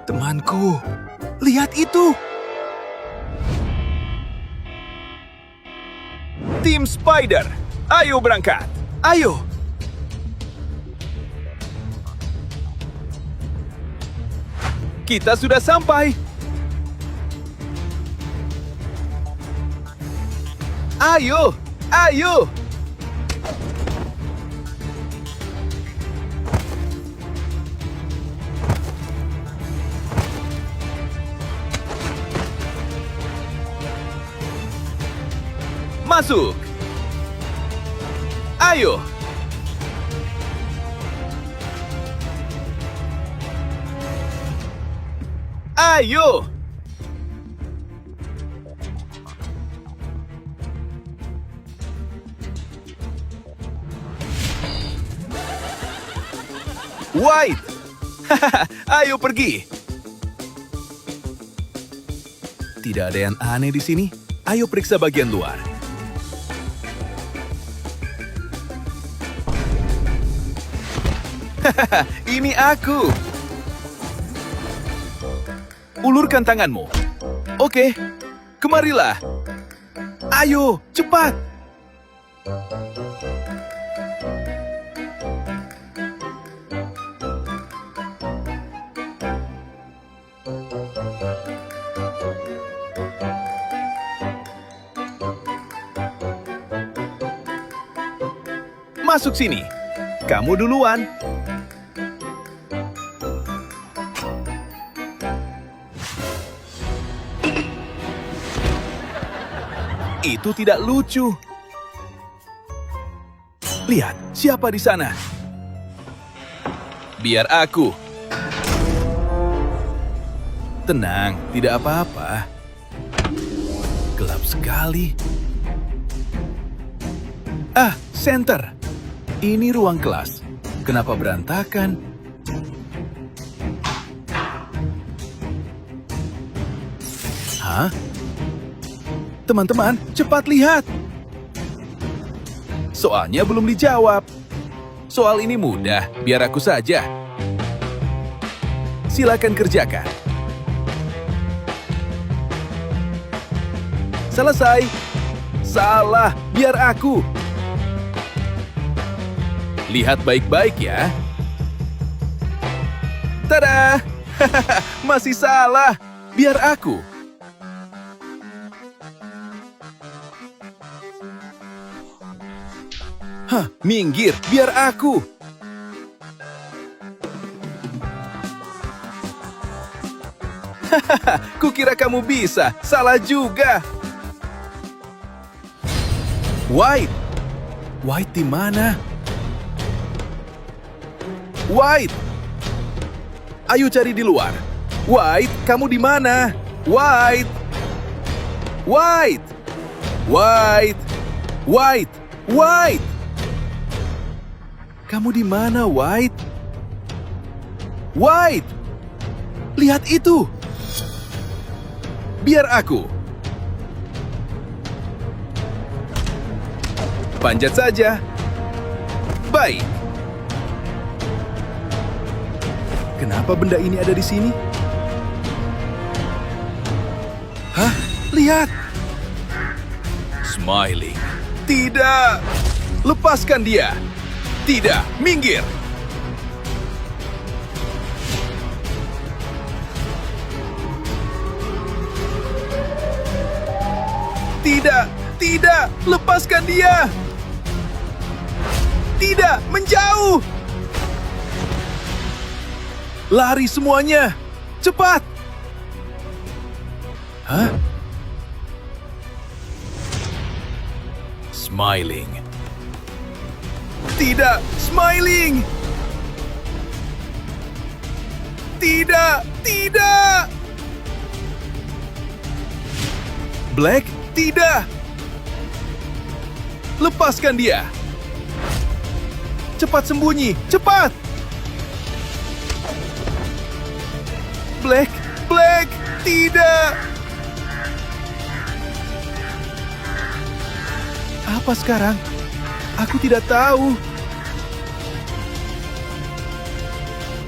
Temanku, lihat itu! Tim Spider, ayo berangkat! Ayo! Kita sudah sampai! Ayo! Ayo! Masuk! Ayo! Ayo! White! Ayo pergi! Tidak ada yang aneh di sini. Ayo periksa bagian luar. Ini aku. Ulurkan tanganmu. Oke, kemarilah. Ayo, cepat. Masuk sini. Kamu duluan. Itu tidak lucu. Lihat, siapa di sana? Biar aku. Tenang, tidak apa-apa. Gelap sekali. Ah, center. Ini ruang kelas. Kenapa berantakan? Hah? Teman-teman, cepat lihat. Soalnya belum dijawab. Soal ini mudah, biar aku saja. Silakan kerjakan. Selesai. Salah, biar aku. Lihat baik-baik ya. Tada! Masih salah. Biar aku. Hah, minggir, biar aku. Hahaha, kukira kamu bisa. Salah juga. White. White di mana? White. Ayo cari di luar. White, kamu di mana? White. White. White. White. White. Kamu di mana, White? White! Lihat itu! Biar aku. Panjat saja. Baik. Kenapa benda ini ada di sini? Hah? Lihat! Smiling. Tidak! Lepaskan dia! Tidak, minggir! Tidak, tidak! Lepaskan dia! Tidak, menjauh! Lari semuanya! Cepat! Hah? Smiling. Tidak, Smiling! Tidak, tidak! Black, tidak! Lepaskan dia! Cepat sembunyi, cepat! Black, Black, tidak! Apa sekarang? Aku tidak tahu.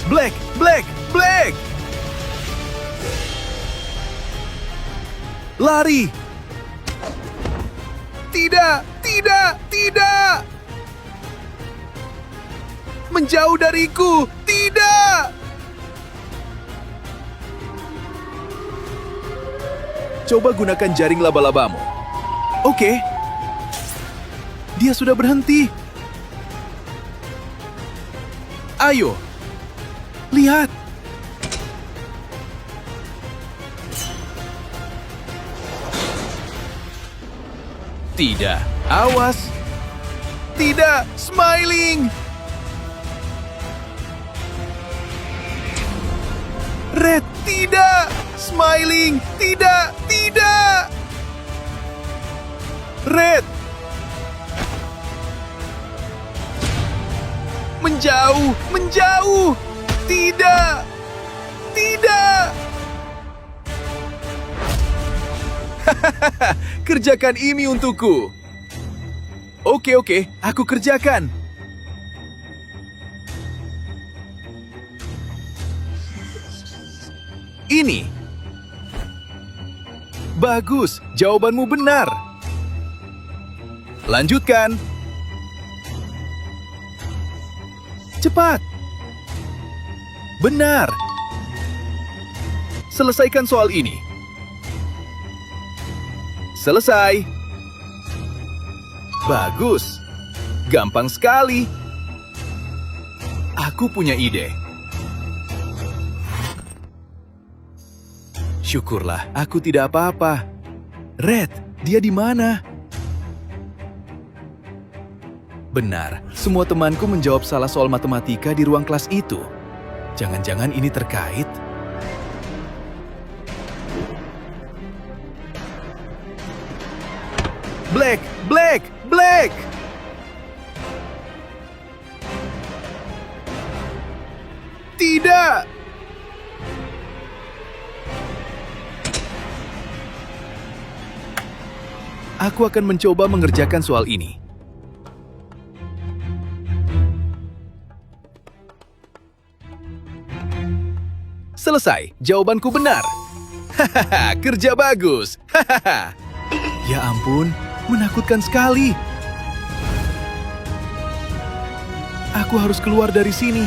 Black, Black, Black! Lari! Tidak! Tidak! Tidak! Menjauh dariku! Tidak! Coba gunakan jaring laba-labamu. Oke. Dia sudah berhenti. Ayo. Lihat. Tidak. Awas. Tidak. Smiling. Red. Tidak. Smiling. Tidak. Tidak. Red. Menjauh. Menjauh. Tidak. Tidak. Hahaha. Kerjakan ini untukku. Oke, aku kerjakan. Ini. Bagus, jawabanmu benar. Lanjutkan. Cepat. Benar. Selesaikan soal ini. Selesai. Bagus. Gampang sekali. Aku punya ide. Syukurlah, aku tidak apa-apa. Red, dia di mana? Benar, semua temanku menjawab salah soal matematika di ruang kelas itu. Jangan-jangan ini terkait? Black, Black, Black! Tidak! Aku akan mencoba mengerjakan soal ini. Selesai, jawabanku benar. Hahaha, kerja bagus. Hahaha. Ya ampun, menakutkan sekali. Aku harus keluar dari sini.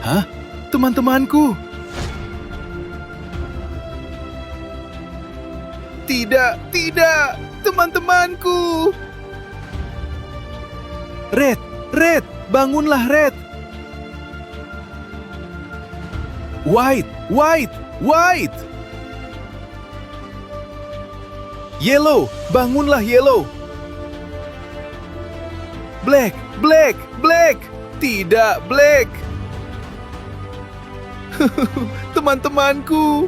Hah? Teman-temanku? Tidak, tidak! Teman-temanku! Red, Red! Bangunlah, Red! White, White, White! Yellow! Bangunlah, Yellow! Black, Black, Black! Tidak, Black! Teman-temanku!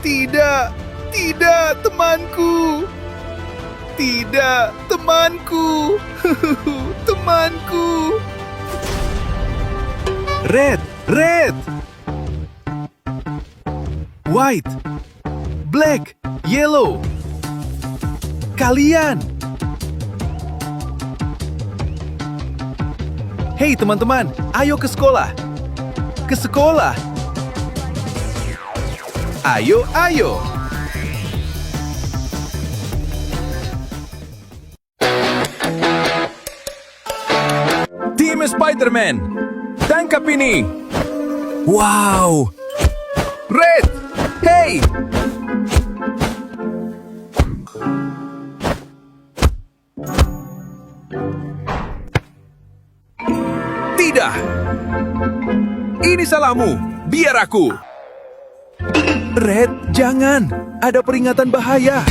Tidak! Tidak, temanku! Tidak, temanku! Temanku! Red! Red! White! Black! Yellow! Kalian! Hei teman-teman, ayo ke sekolah! Ke sekolah! Ayo, ayo! Tim Spider-Man, tangkap ini! Wow! Red! Hey! Tidak! Ini salahmu! Biar aku! Red, jangan! Ada peringatan bahaya!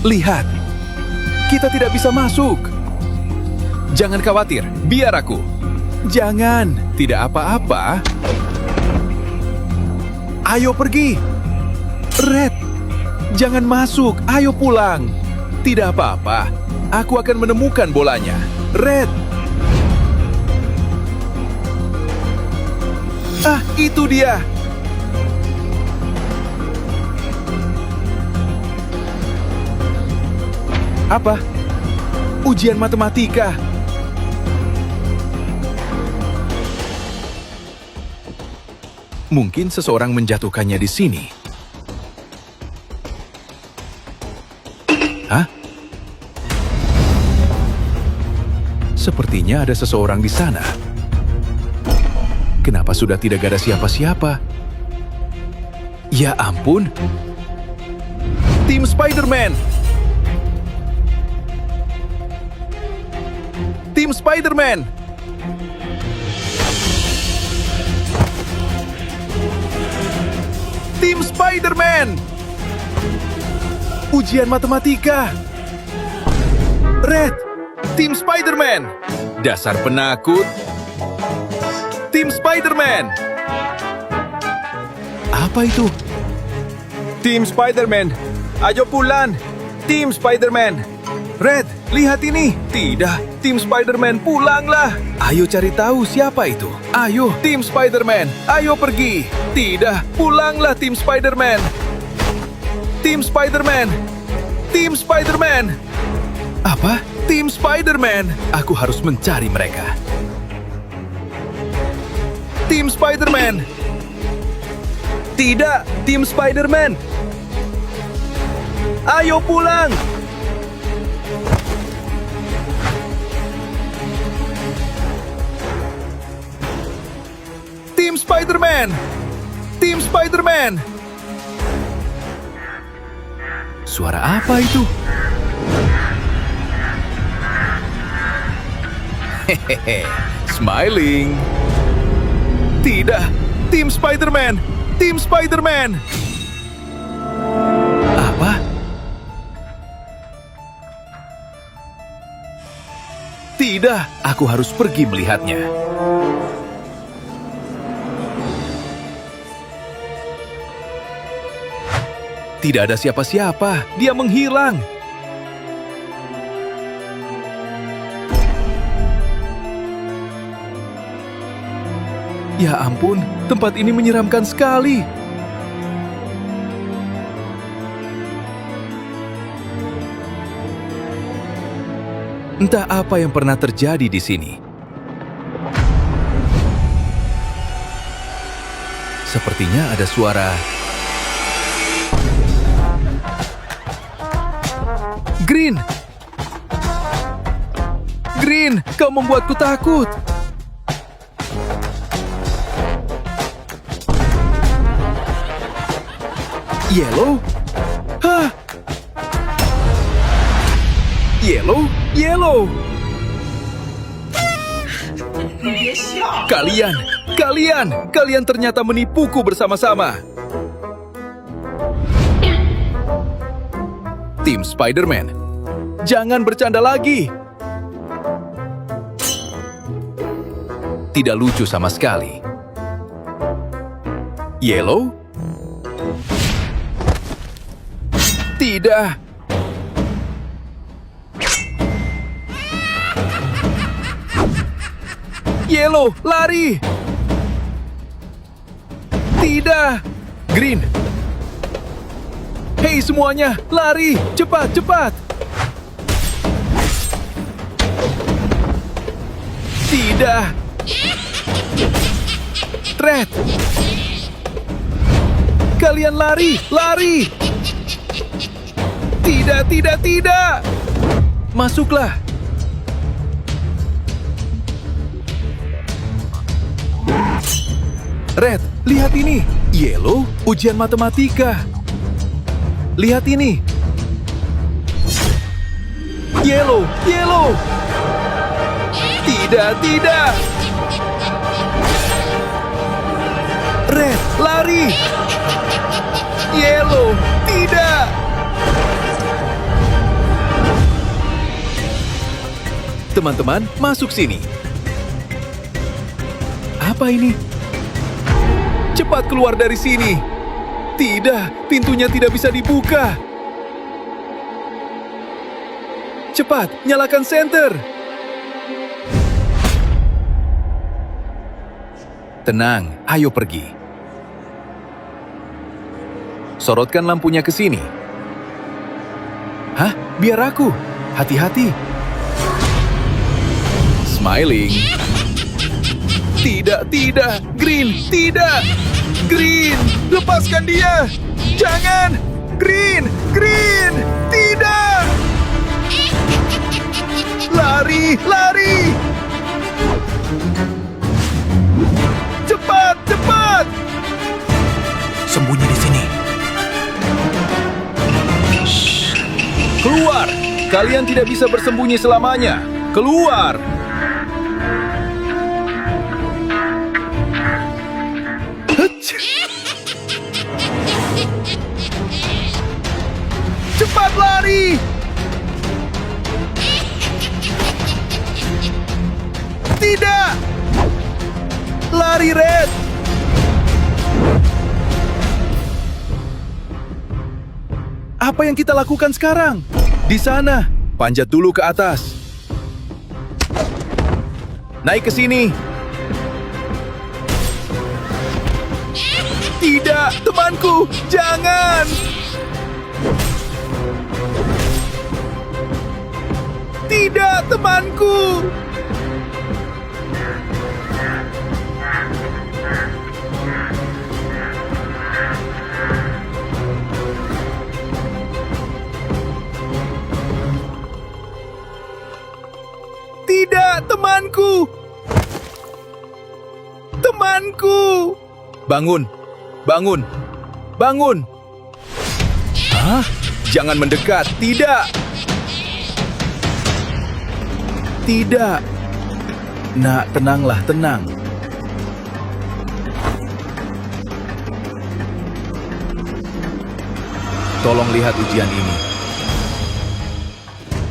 Lihat! Kita tidak bisa masuk! Jangan khawatir, biar aku! Jangan! Tidak apa-apa! Ayo pergi! Red! Jangan masuk! Ayo pulang! Tidak apa-apa! Aku akan menemukan bolanya! Red! Ah, itu dia. Apa? Ujian matematika. Mungkin seseorang menjatuhkannya di sini. Hah? Sepertinya ada seseorang di sana. Kenapa sudah tidak ada siapa-siapa? Ya ampun. Tim Spider-Man. Tim Spider-Man. Tim Spider-Man. Ujian matematika. Red. Tim Spider-Man. Dasar penakut. Tim Spider-Man. Apa itu? Tim Spider-Man, ayo pulang. Tim Spider-Man. Red, lihat ini. Tidak, Tim Spider-Man, pulanglah. Ayo cari tahu siapa itu. Ayo, Tim Spider-Man, ayo pergi. Tidak, pulanglah Tim Spider-Man. Tim Spider-Man. Tim Spider-Man. Apa? Tim Spider-Man. Aku harus mencari mereka. Tim Spider-Man. Tidak, Tim Spider-Man. Ayo pulang. Tim Spider-Man. Tim Spider-Man. Suara apa itu? Hehehe, smiling. Tidak, Tim Spider-Man. Tim Spider-Man. Apa? Tidak, aku harus pergi melihatnya. Tidak ada siapa-siapa, dia menghilang. Ya ampun, tempat ini menyeramkan sekali. Entah apa yang pernah terjadi di sini. Sepertinya ada suara. Green! Green, kau membuatku takut. Yellow? Hah? Yellow? Yellow! Kalian ternyata menipuku bersama-sama. Tim Spider-Man, jangan bercanda lagi. Tidak lucu sama sekali. Yellow? Tidak. Yellow, lari. Tidak. Green. Hei semuanya, lari. Cepat, cepat. Tidak. Red. Kalian lari, lari. Tidak, tidak, tidak. Masuklah. Red, lihat ini. Yellow, ujian matematika. Lihat ini. Yellow, yellow. Tidak, tidak. Red, lari. Yellow, tidak. Teman-teman, masuk sini. Apa ini? Cepat keluar dari sini. Tidak, pintunya tidak bisa dibuka. Cepat, nyalakan senter. Tenang, ayo pergi. Sorotkan lampunya ke sini. Hah? Biar aku. Hati-hati. Smiling. Tidak, tidak. Green, tidak. Green, lepaskan dia. Jangan. Green, Green, tidak. Lari, lari. Cepat, cepat. Sembunyi di sini. Keluar. Kalian tidak bisa bersembunyi selamanya. Keluar. Huch. Cepat lari. Tidak. Lari, Red. Apa yang kita lakukan sekarang? Di sana. Panjat dulu ke atas. Naik ke sini. Tidak, temanku. Jangan. Tidak, temanku. Tidak, temanku. Temanku. Bangun. Bangun. Bangun. Hah? Jangan mendekat. Tidak. Tidak. Nak, tenanglah, tenang. Tolong lihat ujian ini.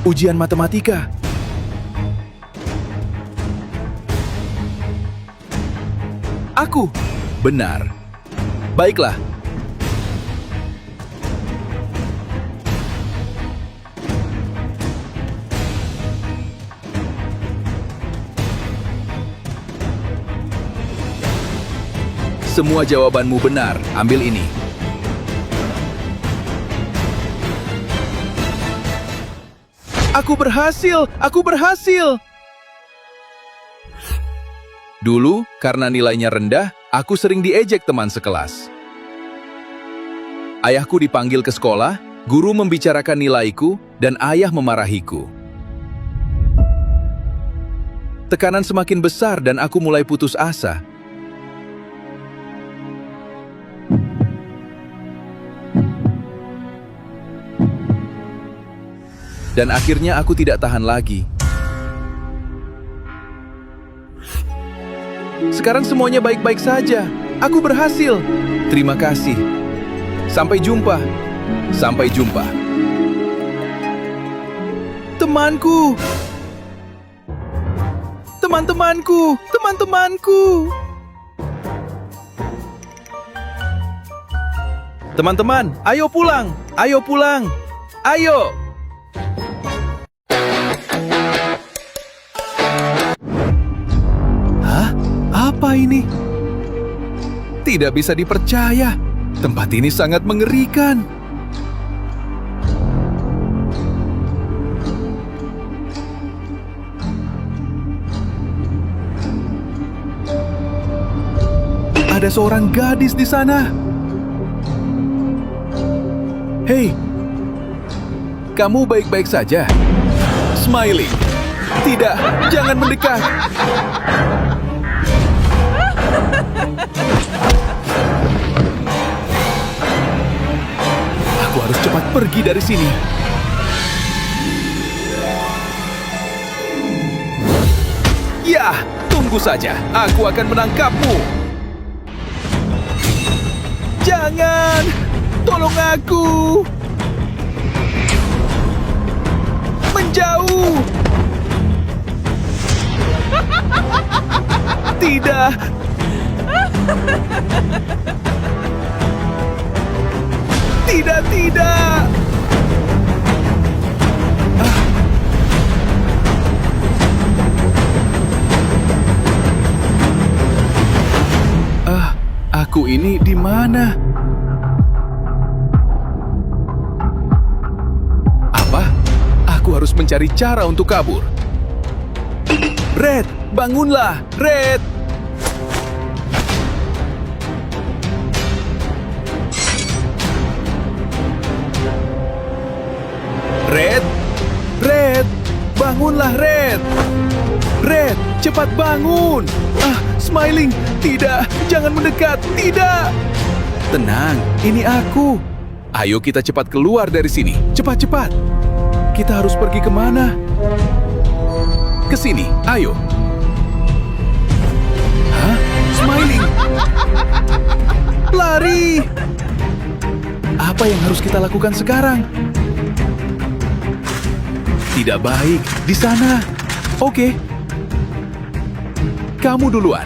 Ujian matematika. Aku. Benar. Baiklah. Semua jawabanmu benar. Ambil ini. Aku berhasil! Aku berhasil! Dulu, karena nilainya rendah, aku sering diejek teman sekelas. Ayahku dipanggil ke sekolah, guru membicarakan nilaiku, dan ayah memarahiku. Tekanan semakin besar dan aku mulai putus asa. Dan akhirnya aku tidak tahan lagi. Sekarang semuanya baik-baik saja. Aku berhasil. Terima kasih. Sampai jumpa. Sampai jumpa. Temanku. Teman-temanku. Teman-temanku. Teman-teman, ayo pulang. Ayo pulang. Ayo. Apa ini? Tidak bisa dipercaya. Tempat ini sangat mengerikan. Ada seorang gadis di sana. Hei, kamu baik-baik saja? Smiling. Tidak, jangan mendekat. Aku harus cepat pergi dari sini. Ya, tunggu saja. Aku akan menangkapmu. Jangan! Tolong aku! Menjauh! Tidak! Tidak, tidak! ini di mana? Apa? Aku harus mencari cara untuk kabur. Red, bangunlah, Red! Red, Red, bangunlah, Red! Red, cepat bangun! Smiling, tidak, jangan mendekat, tidak! Tenang, ini aku. Ayo kita cepat keluar dari sini, cepat-cepat. Kita harus pergi kemana? Ke sini, ayo. Hah? Smiling! Lari! Apa yang harus kita lakukan sekarang? Tidak baik, di sana. Oke. Kamu duluan.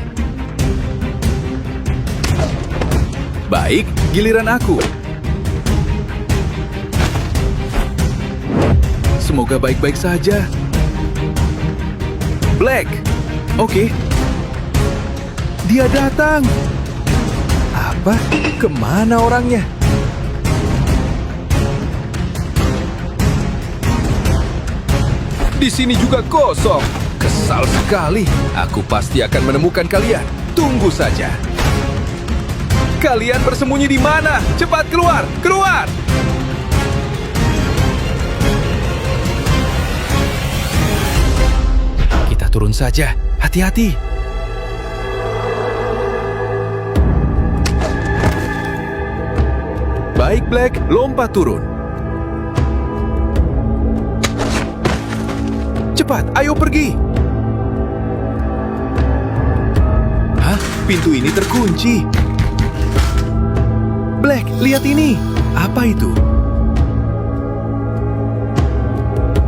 Baik, giliran aku. Semoga baik-baik saja. Black. Oke. Dia datang. Apa? Kemana orangnya? Di sini juga kosong. Kesal sekali. Aku pasti akan menemukan kalian. Tunggu saja. Kalian bersembunyi di mana? Cepat keluar! Keluar! Kita turun saja. Hati-hati. Baik, Black. Lompat turun. Cepat, ayo pergi. Hah? Pintu ini terkunci. Black, lihat ini. Apa itu?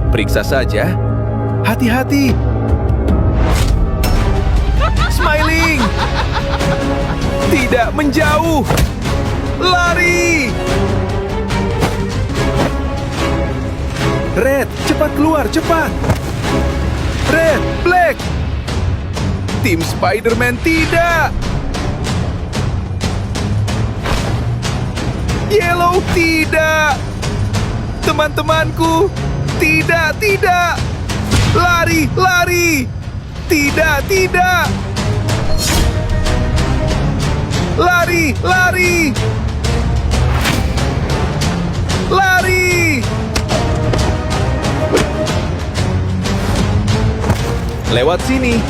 Periksa saja. Hati-hati. Smiling. Tidak menjauh. Lari. Red, cepat keluar, cepat. Red, Black. Tim Spider-Man tidak. Yellow tidak. Teman-temanku, tidak. Lari, lari. Tidak. Lari. Lari. Lewat sini.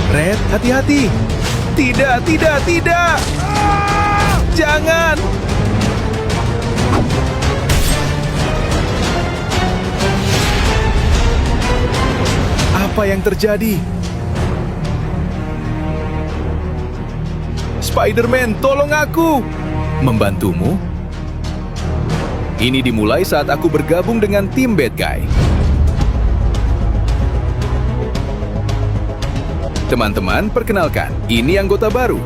Red, hati-hati. Tidak. Jangan. Apa yang terjadi? Spider-Man, tolong aku. Membantumu? Ini dimulai saat aku bergabung dengan tim Bad Guy. Teman-teman, perkenalkan, ini anggota baru.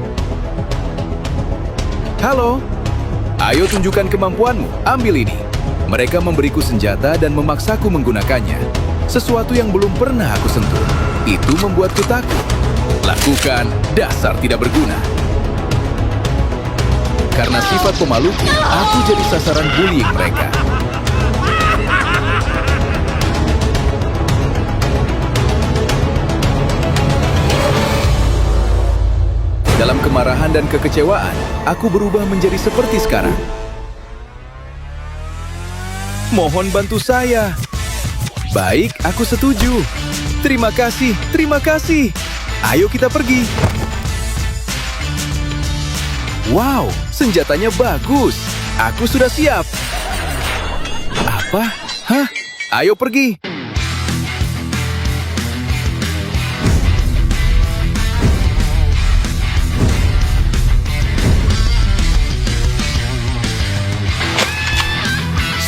Halo. Ayo tunjukkan kemampuanmu, ambil ini. Mereka memberiku senjata dan memaksaku menggunakannya. Sesuatu yang belum pernah aku sentuh. Itu membuatku takut. Lakukan, dasar tidak berguna. Karena sifat pemaluku, aku jadi sasaran bullying mereka. Dalam kemarahan dan kekecewaan, aku berubah menjadi seperti sekarang. Mohon bantu saya. Baik, aku setuju. Terima kasih. Ayo kita pergi. Wow, senjatanya bagus. Aku sudah siap. Apa? Hah? Ayo pergi.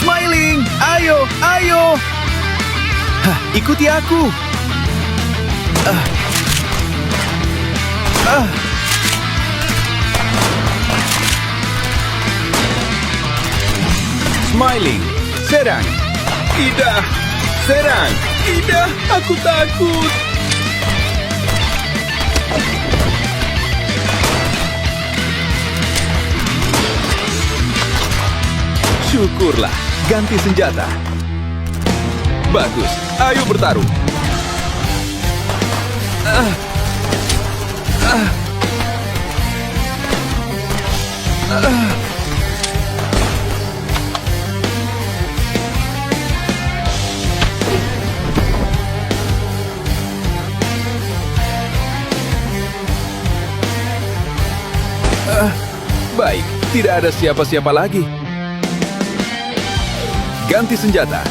Smiling, ayo. Hah, ikuti aku. Smiling, serang. Tidak, serang. Tidak, aku takut. Syukurlah, ganti senjata. Bagus, ayo bertarung. Baik, tidak ada siapa-siapa lagi. Ganti senjata.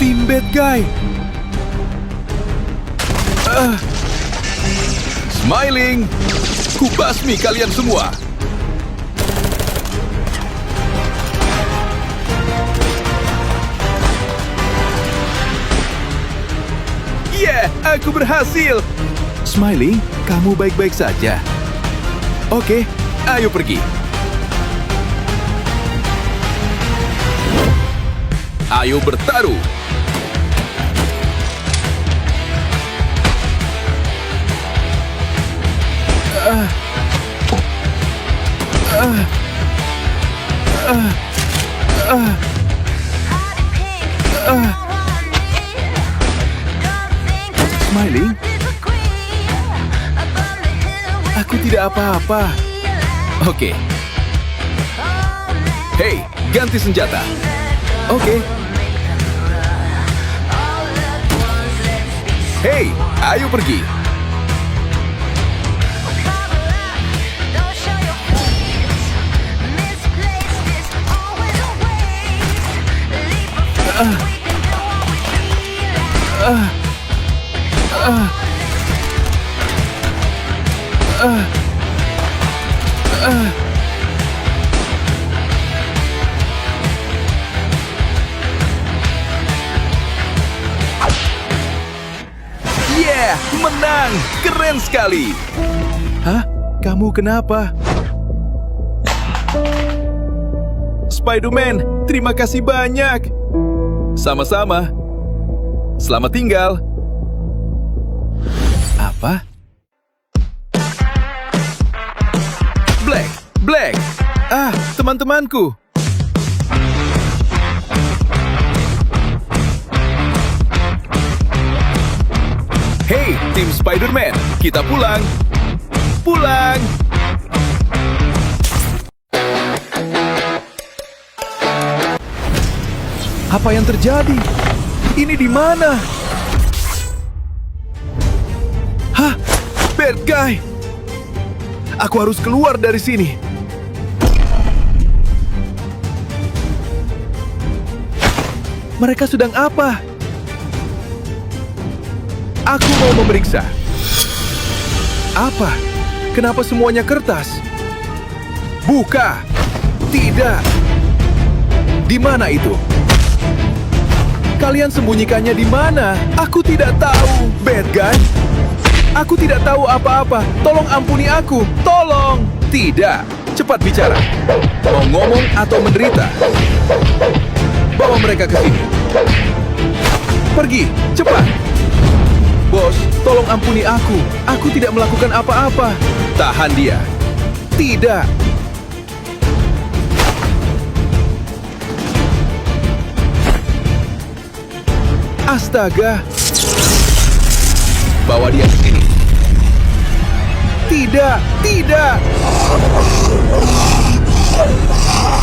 Tim Bad Guy. Smiling. Kubasmi kalian semua. Yeah, aku berhasil. Smiling, kamu baik-baik saja. Oke, ayo pergi. Ayo bertaruh. Smiling? Aku tidak apa-apa. Oke. Hei, ganti senjata. Oke. Hei, ayo pergi. Yeah, menang! Keren sekali! Hah? Kamu kenapa? Spider-Man, terima kasih banyak! Sama-sama. Selamat tinggal. Apa? Black! Ah, teman-temanku! Hey, tim Spider-Man, kita pulang! Pulang! Apa yang terjadi? Ini di mana? Hah? Bad Guy! Aku harus keluar dari sini. Mereka sedang apa? Aku mau memeriksa. Apa? Kenapa semuanya kertas? Buka! Tidak! Di mana itu? Kalian sembunyikannya di mana? Aku tidak tahu. Bad Guy? Aku tidak tahu apa-apa. Tolong ampuni aku. Tolong! Tidak. Cepat bicara. Mau ngomong atau menderita? Bawa mereka ke sini. Pergi, cepat. Bos, tolong ampuni aku. Aku tidak melakukan apa-apa. Tahan dia. Tidak. Astaga. Bawa dia ke sini. Tidak, tidak.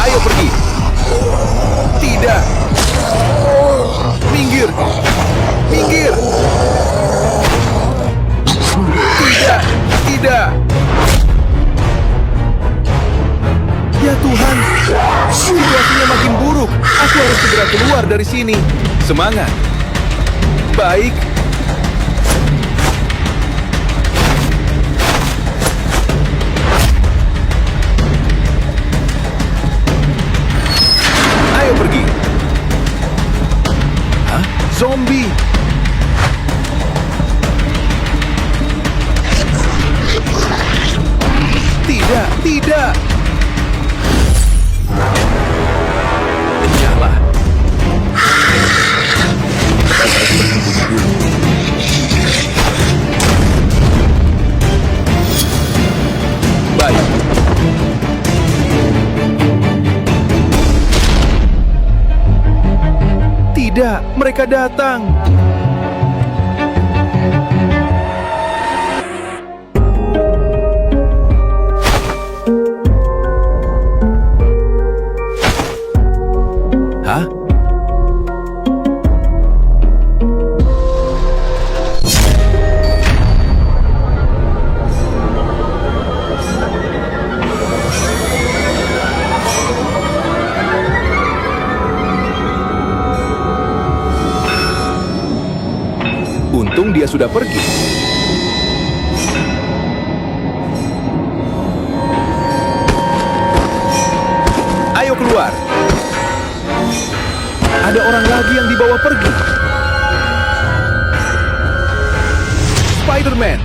Ayo pergi. Tidak. Minggir. Minggir. Tidak, tidak. Ya Tuhan, situasinya makin buruk. Aku harus segera keluar dari sini. Semangat. Baik. Ayo pergi. Hah? Zombie. Tidak, tidak. Nyala. Kita harus bersembunyi dulu. Mereka datang. Hah? Untung dia sudah pergi. Ayo keluar. Ada orang lagi yang dibawa pergi. Spider-Man.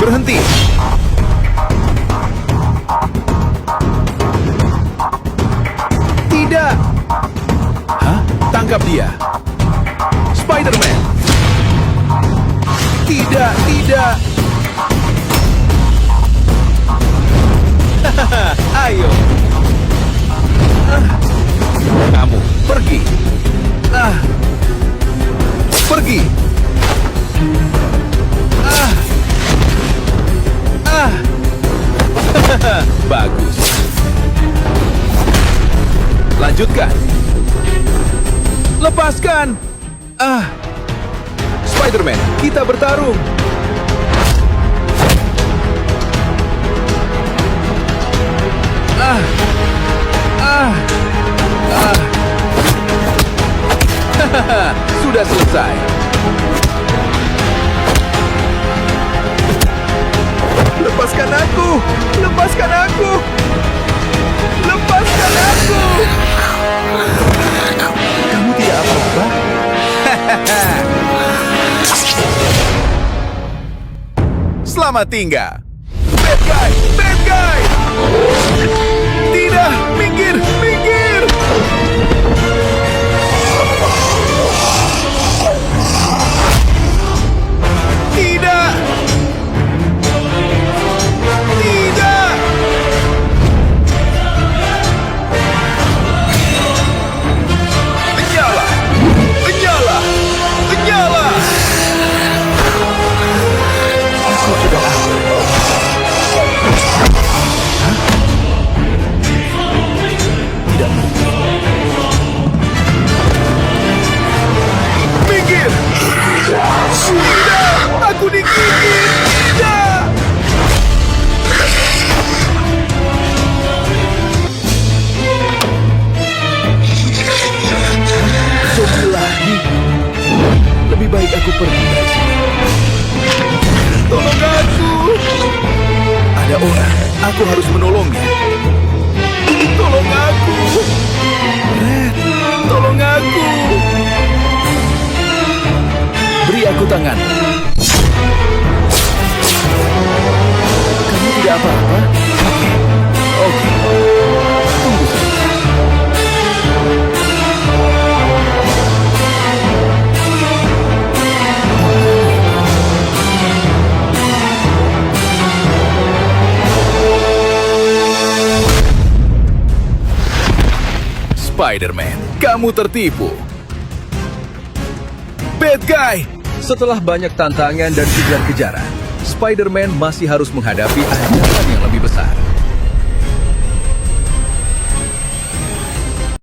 Berhenti. Tidak. Hah? Tangkap dia. Spider-Man. Tidak, tidak. Hahaha, ayo. Kamu pergi. Pergi. Bagus. Lanjutkan. Lepaskan. Spider-Man, kita bertarung. Sudah selesai. Lepaskan aku! Lepaskan aku! Lepaskan aku! Kamu tidak apa-apa? Selamat tinggal. Bad guy! Bad guy! Tidak! Minggir! Minggir! Tidak! Tidak! Menyala! Menyala! Menyala! Aku sudah tidak mungkin. Minggir! Tidak! Aku digigit! Tidak! Zombie lagi. Lebih baik aku pergi dari sini. Tolong aku! Ada orang. Aku harus menolongnya. Tolong aku! Red, tolong aku! Beri aku tangan. Kamu tidak apa-apa? Oke. Oke. Tunggu saja. Spider-Man, kamu tertipu. Bad guy! Setelah banyak tantangan dan kejar-kejaran, Spider-Man masih harus menghadapi ancaman yang